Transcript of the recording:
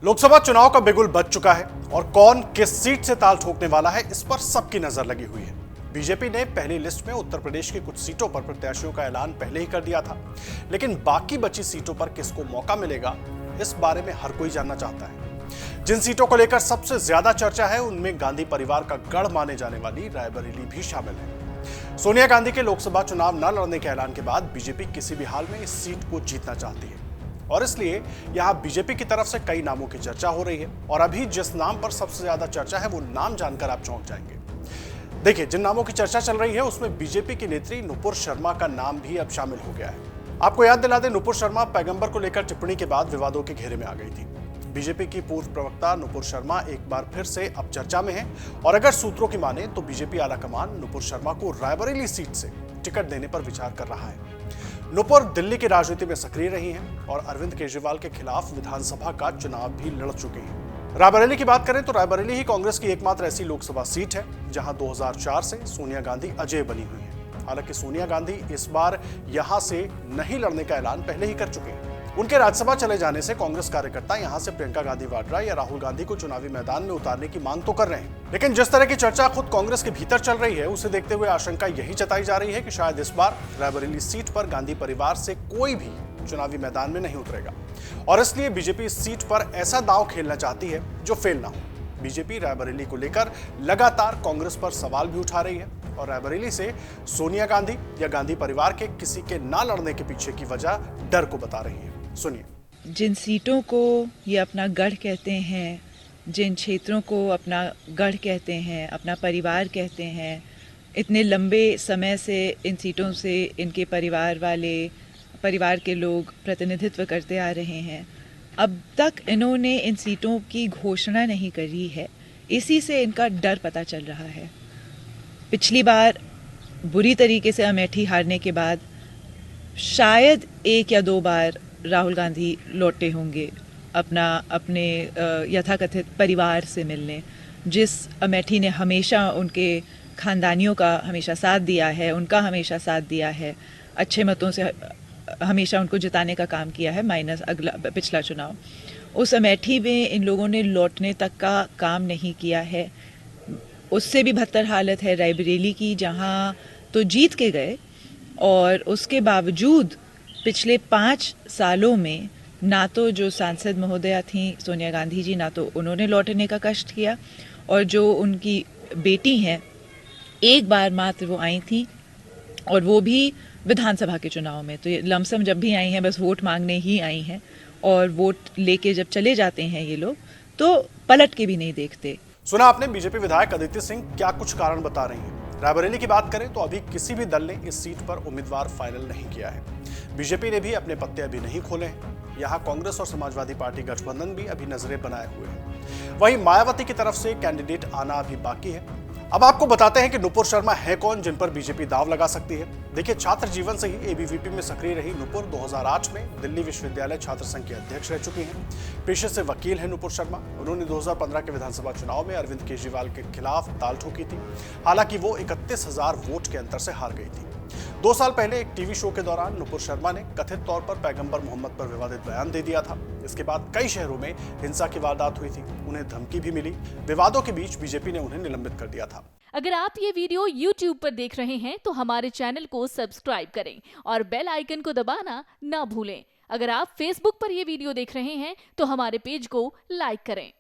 लोकसभा चुनाव का बिगुल बज चुका है और कौन किस सीट से ताल ठोकने वाला है इस पर सबकी नजर लगी हुई है। बीजेपी ने पहली लिस्ट में उत्तर प्रदेश की कुछ सीटों पर प्रत्याशियों का ऐलान पहले ही कर दिया था, लेकिन बाकी बची सीटों पर किसको मौका मिलेगा इस बारे में हर कोई जानना चाहता है। जिन सीटों को लेकर सबसे ज्यादा चर्चा है उनमें गांधी परिवार का गढ़ माने जाने वाली रायबरेली भी शामिल है। सोनिया गांधी के लोकसभा चुनाव न लड़ने के ऐलान के बाद बीजेपी किसी भी हाल में इस सीट को जीतना चाहती है और इसलिए यहां बीजेपी की तरफ से कई नामों की चर्चा हो रही है। और अभी जिस नाम पर सबसे ज्यादा चर्चा है वो नाम जानकर आप चौंक जाएंगे। देखिए, जिन नामों की चर्चा चल रही है उसमें बीजेपी की नेत्री नुपुर शर्मा का नाम भी अब शामिल हो गया है। आपको याद दिला दें, नुपुर शर्मा पैगंबर को लेकर टिप्पणी के बाद विवादों के घेरे में आ गई थी। बीजेपी की पूर्व प्रवक्ता नुपुर शर्मा एक बार फिर से अब चर्चा में है और अगर सूत्रों की माने तो बीजेपी आलाकमान नुपुर शर्मा को रायबरेली सीट से टिकट देने पर विचार कर रहा है। नुपुर दिल्ली की राजनीति में सक्रिय रही हैं और अरविंद केजरीवाल के खिलाफ विधानसभा का चुनाव भी लड़ चुके हैं। रायबरेली की बात करें तो रायबरेली ही कांग्रेस की एकमात्र ऐसी लोकसभा सीट है जहां 2004 से सोनिया गांधी अजेय बनी हुई हैं। हालांकि सोनिया गांधी इस बार यहां से नहीं लड़ने का ऐलान पहले ही कर चुके हैं। उनके राज्यसभा चले जाने से कांग्रेस कार्यकर्ता यहां से प्रियंका गांधी वाड्रा या राहुल गांधी को चुनावी मैदान में उतारने की मांग तो कर रहे हैं, लेकिन जिस तरह की चर्चा खुद कांग्रेस के भीतर चल रही है उसे देखते हुए आशंका यही जताई जा रही है कि शायद इस बार रायबरेली सीट पर गांधी परिवार से कोई भी चुनावी मैदान में नहीं उतरेगा और इसलिए बीजेपी इस सीट पर ऐसा दांव खेलना चाहती है जो फेल ना हो। बीजेपी रायबरेली को लेकर लगातार कांग्रेस पर सवाल भी उठा रही है और रायबरेली से सोनिया गांधी या गांधी परिवार के किसी के ना लड़ने के पीछे की वजह डर को बता रही है। सुनिए। जिन सीटों को ये अपना गढ़ कहते हैं, जिन क्षेत्रों को अपना गढ़ कहते हैं, अपना परिवार कहते हैं, इतने लंबे समय से इन सीटों से इनके परिवार के लोग प्रतिनिधित्व करते आ रहे हैं। अब तक इन्होंने इन सीटों की घोषणा नहीं करी है, इसी से इनका डर पता चल रहा है। पिछली बार बुरी तरीके से अमेठी हारने के बाद शायद 1 या 2 बार राहुल गांधी लौटे होंगे अपने यथाकथित परिवार से मिलने। जिस अमेठी ने हमेशा उनके खानदानियों का हमेशा साथ दिया है, उनका हमेशा साथ दिया है, अच्छे मतों से हमेशा उनको जिताने का काम किया है, माइनस पिछला चुनाव। उस अमेठी में इन लोगों ने लौटने तक का काम नहीं किया है। उससे भी बदतर हालत है रायबरेली की, जहां तो जीत के गए और उसके बावजूद पिछले 5 सालों में ना तो जो सांसद महोदया थी सोनिया गांधी जी, ना तो उन्होंने लौटने का कष्ट किया और जो उनकी बेटी हैं एक बार मात्र वो आई थी और वो भी विधानसभा के चुनाव में। तो ये लमसम जब भी आई हैं बस वोट मांगने ही आई हैं और वोट लेके जब चले जाते हैं ये लोग तो पलट के भी नहीं देखते। सुना आपने बीजेपी विधायक अदिति सिंह क्या कुछ कारण बता रही हैं। रायबरेली की बात करें तो अभी किसी भी दल ने इस सीट पर उम्मीदवार फाइनल नहीं किया है। बीजेपी ने भी अपने पत्ते अभी नहीं खोले हैं। यहाँ कांग्रेस और समाजवादी पार्टी गठबंधन भी अभी नजरें बनाए हुए हैं। वहीं मायावती की तरफ से कैंडिडेट आना अभी बाकी है। अब आपको बताते हैं कि नुपुर शर्मा है कौन जिन पर बीजेपी दांव लगा सकती है। देखिए, छात्र जीवन से ही एबीवीपी में सक्रिय रही नुपुर 2008 में दिल्ली विश्वविद्यालय छात्र संघ की अध्यक्ष रह चुकी हैं। पेशे से वकील है नुपुर शर्मा। उन्होंने 2015 के विधानसभा चुनाव में अरविंद केजरीवाल के खिलाफ ताल ठोकी थी। हालांकि वो 31,000 वोट के अंतर से हार गई थी। 2 साल पहले एक टीवी शो के दौरान नुपुर शर्मा ने कथित तौर पर पैगंबर मोहम्मद पर विवादित बयान दे दिया था। इसके बाद कई शहरों में हिंसा की वारदात हुई थी। उन्हें धमकी भी मिली। विवादों के बीच बीजेपी ने उन्हें निलंबित कर दिया था। अगर आप ये वीडियो YouTube पर देख रहे हैं तो हमारे चैनल को सब्सक्राइब करें और बेल आइकन को दबाना ना भूलें। अगर आप Facebook पर ये वीडियो देख रहे हैं तो हमारे पेज को लाइक करें।